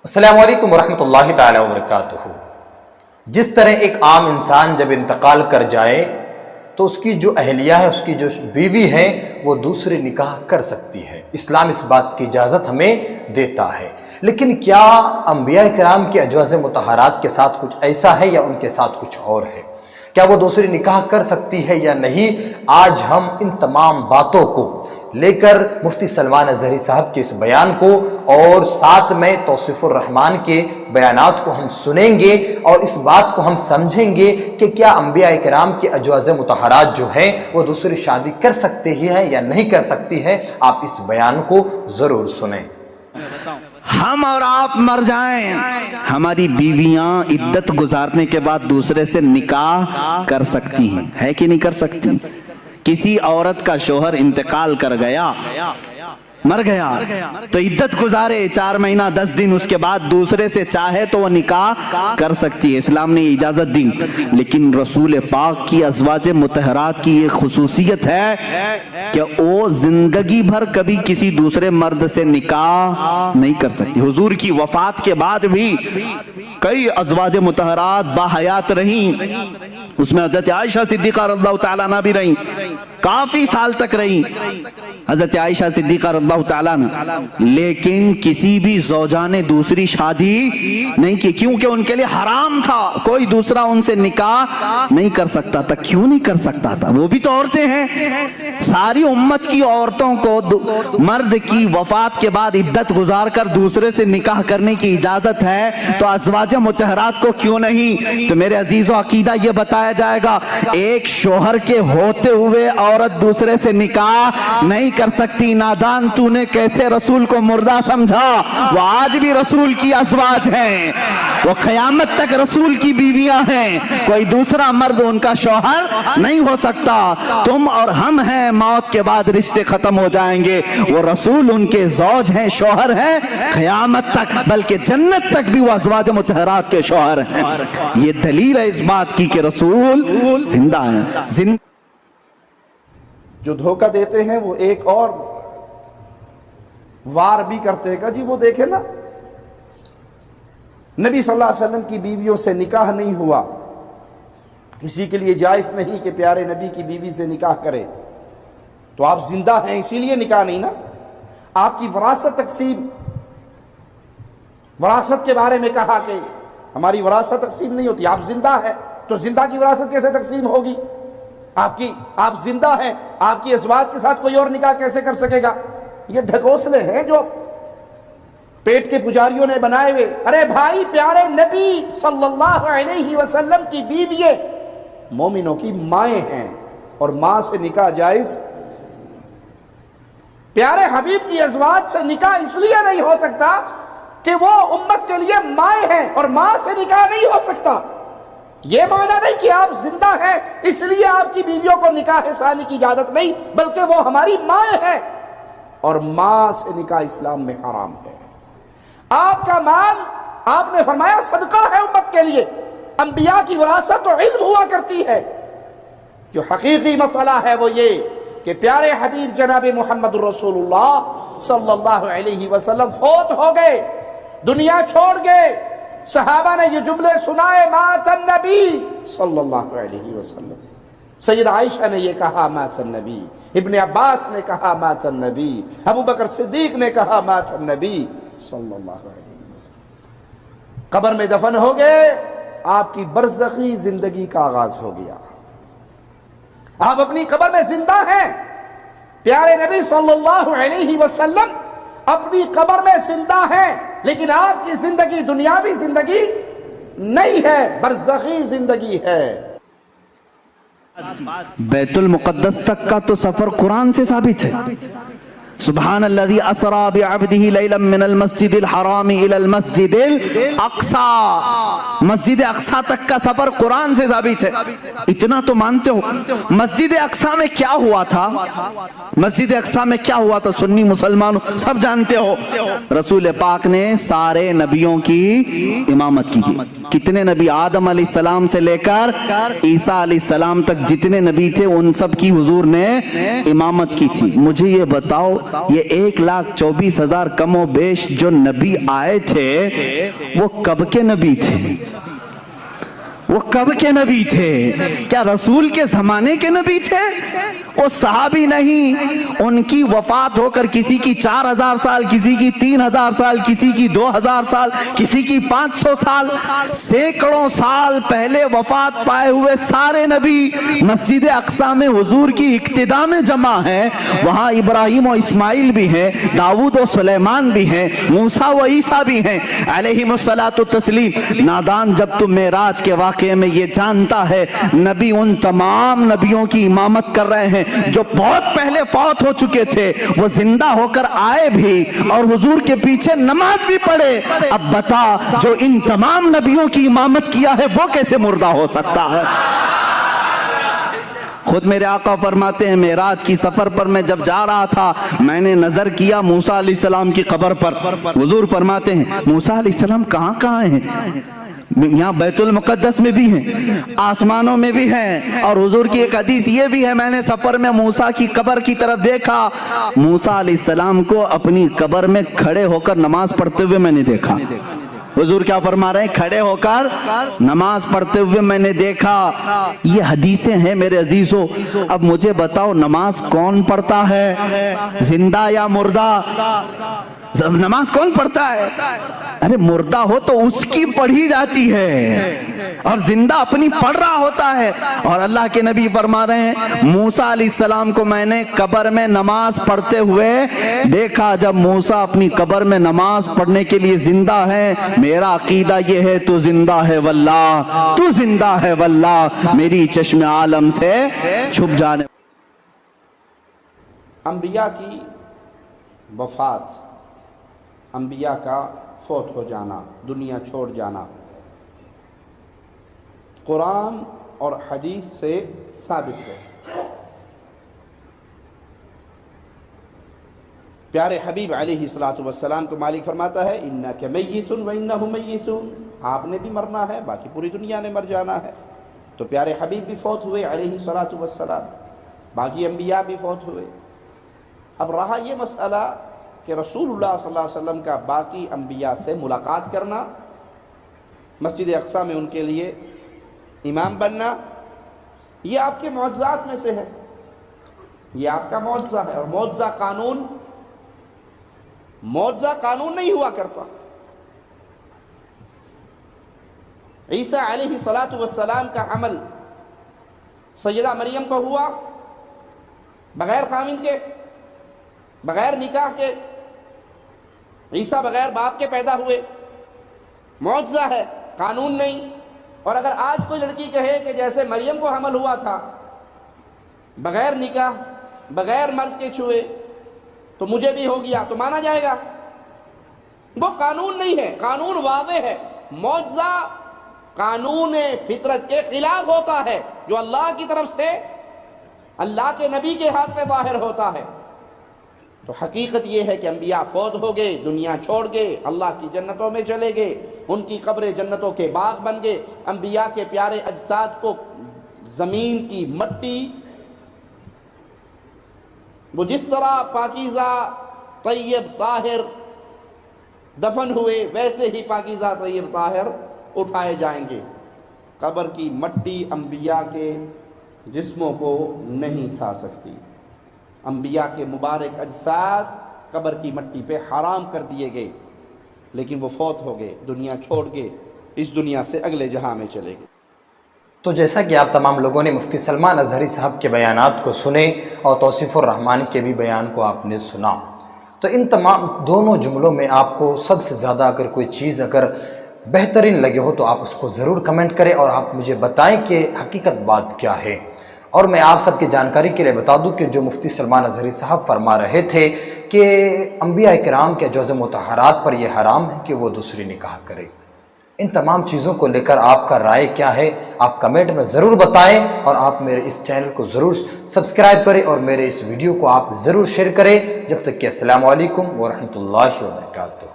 السلام علیکم ورحمۃ اللہ تعالی وبرکاتہ۔ جس طرح ایک عام انسان جب انتقال کر جائے تو اس کی جو اہلیہ ہے، اس کی جو بیوی ہے، وہ دوسرے نکاح کر سکتی ہے۔ اسلام اس بات کی اجازت ہمیں دیتا ہے۔ لیکن کیا انبیاء کرام کے ازواج مطہرات کے ساتھ کچھ ایسا ہے یا ان کے ساتھ کچھ اور ہے؟ کیا وہ دوسری نکاح کر سکتی ہے یا نہیں؟ آج ہم ان تمام باتوں کو لے کر مفتی سلمان اظہری صاحب کے اس بیان کو اور ساتھ میں توصیف الرحمان کے بیانات کو ہم سنیں گے اور اس بات کو ہم سمجھیں گے کہ کیا انبیاء کرام کے ازواج مطہرات جو ہیں وہ دوسری شادی کر سکتے ہی ہیں یا نہیں کر سکتی ہے۔ آپ اس بیان کو ضرور سنیں۔ ہم اور آپ مر جائیں، ہماری بیویاں عدت گزارنے کے بعد دوسرے سے نکاح کر سکتی ہیں، ہے کہ نہیں کر سکتی؟ کسی عورت کا شوہر انتقال کر گیا، مر گیا، تو عدت گزارے 4 مہینہ 10 دن، اس کے بعد دوسرے سے چاہے تو وہ نکاح کر سکتی ہے۔ اسلام نے اجازت دی۔ لیکن رسول پاک کی ازواج مطہرات کی یہ خصوصیت ہے کہ وہ زندگی بھر کبھی کسی دوسرے مرد سے نکاح نہیں کر سکتی۔ حضور کی وفات کے بعد بھی کئی ازواج مطہرات باحیات رہیں، اس میں حضرت عائشہ صدیقہ رضی اللہ تعالیٰ عنہ بھی رہیں، کافی سال تک رہیں حضرت عائشہ صدیقہ رضی اللہ تعالیٰ عنہ، لیکن کسی بھی زوجہ نے دوسری شادی نہیں کی، کیونکہ ان کے لیے حرام تھا، کوئی دوسرا ان سے نکاح نہیں کر سکتا تھا۔ کیوں نہیں کر سکتا تھا؟ وہ بھی تو عورتیں ہیں۔ ساری امت کی عورتوں کو مرد کی وفات کے بعد عدت گزار کر دوسرے سے نکاح کرنے کی اجازت ہے، تو ازواج مطہرات کو کیوں نہیں؟ تو میرے عزیزو، عقیدہ یہ بتایا جائے گا، ایک شوہر کے ہوتے ہوئے عورت دوسرے سے نکاح نہیں کر سکتی۔ نادان تو نے کیسے رسول کو مردہ سمجھا؟ وہ آج بھی رسول کی ازواج ہیں، وہ قیامت تک رسول کی بیویاں ہیں، کوئی دوسرا مرد ان کا شوہر نہیں ہو سکتا۔ تم اور ہم ہیں، موت کے بعد رشتے ختم ہو جائیں گے، وہ رسول ان کے زوج ہیں، شوہر ہیں قیامت تک، بلکہ جنت تک بھی وہ ازواج مطہرات کے شوہر ہیں۔ یہ دلیل ہے اس بات کی کہ رسول زندہ ہیں۔ جو دھوکہ دیتے ہیں وہ ایک اور وار بھی کرتے ہیں کہ جی وہ دیکھیں نا، نبی صلی اللہ علیہ وسلم کی بیویوں سے نکاح نہیں ہوا، کسی کے لیے جائز نہیں کہ پیارے نبی کی بیوی سے نکاح کرے، تو آپ زندہ ہیں اسی لیے نکاح نہیں نا۔ آپ کی وراثت تقسیم، وراثت کے بارے میں کہا کہ ہماری وراثت تقسیم نہیں ہوتی، آپ زندہ ہیں تو زندہ کی وراثت کیسے تقسیم ہوگی؟ آپ زندہ ہیں، آپ کی ازواج کے ساتھ کوئی اور نکاح کیسے کر سکے گا؟ یہ ڈھکوسلے ہیں جو پیٹ کے پجاریوں نے بنائے ہوئے۔ ارے بھائی، پیارے نبی صلی اللہ علیہ وسلم کی بیوییں مومنوں کی مائیں ہیں اور ماں سے نکاح جائز۔ پیارے حبیب کی ازواج سے نکاح اس لیے نہیں ہو سکتا کہ وہ امت کے لیے مائیں ہیں اور ماں سے نکاح نہیں ہو سکتا۔ یہ معنی نہیں کہ آپ زندہ ہیں اس لیے آپ کی بیویوں کو نکاح ثانی کی اجازت نہیں، بلکہ وہ ہماری ماں ہے اور ماں سے نکاح اسلام میں حرام ہے۔ آپ کا مال، آپ نے فرمایا، صدقہ ہے امت کے لیے۔ انبیاء کی وراثت تو علم ہوا کرتی ہے۔ جو حقیقی مسئلہ ہے وہ یہ کہ پیارے حبیب جناب محمد رسول اللہ صلی اللہ علیہ وسلم فوت ہو گئے، دنیا چھوڑ گئے۔ صحابہ نے یہ جملے سنائے، مات النبی صلی اللہ علیہ وسلم۔ سید عائشہ نے یہ کہا، مات النبی۔ ابن عباس نے کہا، مات النبی۔ ابو بکر صدیق نے کہا، مات النبی صلی اللہ علیہ وسلم۔ قبر میں دفن ہو گئے، آپ کی برزخی زندگی کا آغاز ہو گیا۔ آپ اپنی قبر میں زندہ ہیں، پیارے نبی صلی اللہ علیہ وسلم اپنی قبر میں زندہ ہیں، لیکن آپ کی زندگی دنیاوی زندگی نہیں ہے، برزخی زندگی ہے۔ بیت المقدس تک کا تو سفر قرآن سے ثابت ہے۔ سبحان الذی اسری بعبدہ لیلا من المسجد الحرام الی المسجد الاقصی، مسجد اقصی تک کا سفر قرآن سے ثابت ہے۔ اتنا تو مانتے ہو؟ مسجد اقصی میں کیا ہوا تھا؟ مسجد اقصی میں کیا ہوا تھا؟ سنی مسلمانوں سب جانتے ہو۔ رسول پاک نے سارے نبیوں کی امامت کی تھی۔ کتنے نبی؟ آدم علیہ السلام سے لے کر عیسیٰ علیہ السلام تک جتنے نبی تھے ان سب کی حضور نے امامت کی تھی۔ مجھے یہ بتاؤ یہ 1,24,000 کم و بیش جو نبی آئے تھے وہ کب کے نبی تھے؟ وہ کب کے نبی تھے؟ کیا رسول کے زمانے کے نبی تھے؟ وہ صحابی نہیں، ان کی وفات ہو کر کسی کی 4,000 سال، کسی کی 3,000 سال، کسی کی 2,000 سال، کسی کی 500 سال، سینکڑوں سال پہلے وفات پائے ہوئے سارے نبی مسجد اقصی میں حضور کی اقتداء میں جمع ہیں۔ وہاں ابراہیم و اسماعیل بھی ہیں، داؤد و سلیمان بھی ہیں، موسیٰ و عیسیٰ بھی ہیں علیہم الصلاۃ والتسلیم۔ نادان جب تم معراج کے واقعے میں یہ جانتا ہے نبی ان تمام نبیوں کی امامت کر رہے ہیں جو بہت پہلے فوت ہو چکے تھے، وہ زندہ ہو کر آئے بھی اور حضور کے پیچھے نماز بھی پڑھے، اب بتا جو ان تمام نبیوں کی امامت کیا ہے وہ کیسے مردہ ہو سکتا ہے؟ خود میرے آقا فرماتے ہیں معراج کی سفر پر میں جب جا رہا تھا میں نے نظر کیا موسیٰ علیہ السلام کی قبر پر۔ حضور فرماتے ہیں موسیٰ علیہ السلام کہاں کہاں ہیں؟ یہاں بیت المقدس میں بھی ہیں، آسمانوں میں بھی ہیں، اور حضور کی ایک حدیث یہ بھی ہے میں نے سفر میں موسیٰ کی قبر کی طرف دیکھا، موسیٰ علیہ السلام کو اپنی قبر میں کھڑے ہو کر نماز پڑھتے ہوئے میں نے دیکھا۔ حضور کیا فرما رہے ہیں؟ کھڑے ہو کر نماز پڑھتے ہوئے میں نے دیکھا۔ یہ حدیثیں ہیں میرے عزیزو۔ اب مجھے بتاؤ نماز کون پڑھتا ہے، زندہ یا مردہ؟ نماز کون پڑھتا ہے؟ ارے مردہ ہو تو اس کی پڑھی جاتی ہے اور زندہ اپنی پڑھ رہا ہوتا ہے۔ اور اللہ کے نبی فرما رہے ہیں موسیٰ علیہ السلام کو میں نے قبر میں نماز پڑھتے ہوئے دیکھا۔ جب موسیٰ اپنی قبر میں نماز پڑھنے کے لیے زندہ ہے، میرا عقیدہ یہ ہے تو زندہ ہے واللہ، تو زندہ ہے واللہ، میری چشم عالم سے چھپ جانے۔ انبیاء کی وفات، انبیاء کا فوت ہو جانا، دنیا چھوڑ جانا قرآن اور حدیث سے ثابت ہے۔ پیارے حبیب علیہ الصلوۃ والسلام کو مالک فرماتا ہے انک میت و انہم میتون، آپ نے بھی مرنا ہے باقی پوری دنیا نے مر جانا ہے۔ تو پیارے حبیب بھی فوت ہوئے علیہ الصلوۃ والسلام، باقی انبیاء بھی فوت ہوئے۔ اب رہا یہ مسئلہ کہ رسول اللہ صلی اللہ علیہ وسلم کا باقی انبیاء سے ملاقات کرنا، مسجد اقصی میں ان کے لیے امام بننا، یہ آپ کے معجزات میں سے ہے، یہ آپ کا معجزہ ہے۔ اور معجزہ قانون نہیں ہوا کرتا۔ عیسیٰ علیہ الصلاۃ والسلام کا حمل سیدہ مریم کو ہوا بغیر خامند کے، بغیر نکاح کے، عیسیٰ بغیر باپ کے پیدا ہوئے، معجزہ ہے، قانون نہیں۔ اور اگر آج کوئی لڑکی کہے کہ جیسے مریم کو حمل ہوا تھا بغیر نکاح، بغیر مرد کے چھوئے، تو مجھے بھی ہو گیا، تو مانا جائے گا؟ وہ قانون نہیں ہے، قانون واضح ہے۔ معجزہ قانون فطرت کے خلاف ہوتا ہے، جو اللہ کی طرف سے اللہ کے نبی کے ہاتھ میں ظاہر ہوتا ہے۔ تو حقیقت یہ ہے کہ انبیاء فوت ہو گئے، دنیا چھوڑ گئے، اللہ کی جنتوں میں چلے گئے، ان کی قبریں جنتوں کے باغ بن گئے۔ انبیاء کے پیارے اجساد کو زمین کی مٹی وہ جس طرح پاکیزہ طیب طاہر دفن ہوئے ویسے ہی پاکیزہ طیب طاہر اٹھائے جائیں گے۔ قبر کی مٹی انبیاء کے جسموں کو نہیں کھا سکتی۔ انبیاء کے مبارک اجساد قبر کی مٹی پہ حرام کر دیے گئے، لیکن وہ فوت ہو گئے، دنیا چھوڑ کے اس دنیا سے اگلے جہاں میں چلے گئے۔ تو جیسا کہ آپ تمام لوگوں نے مفتی سلمان اظہری صاحب کے بیانات کو سنے اور توصیف الرحمانی کے بھی بیان کو آپ نے سنا، تو ان تمام دونوں جملوں میں آپ کو سب سے زیادہ اگر کوئی چیز اگر بہترین لگے ہو تو آپ اس کو ضرور کمنٹ کریں اور آپ مجھے بتائیں کہ حقیقت بات کیا ہے۔ اور میں آپ سب کی جانکاری کے لیے بتا دوں کہ جو مفتی سلمان اظہری صاحب فرما رہے تھے کہ انبیاء کرام کے جواز مطہرات پر یہ حرام ہے کہ وہ دوسری نکاح کرے، ان تمام چیزوں کو لے کر آپ کا رائے کیا ہے آپ کمنٹ میں ضرور بتائیں، اور آپ میرے اس چینل کو ضرور سبسکرائب کریں اور میرے اس ویڈیو کو آپ ضرور شیئر کریں۔ جب تک کہ السلام علیکم ورحمۃ اللہ وبرکاتہ۔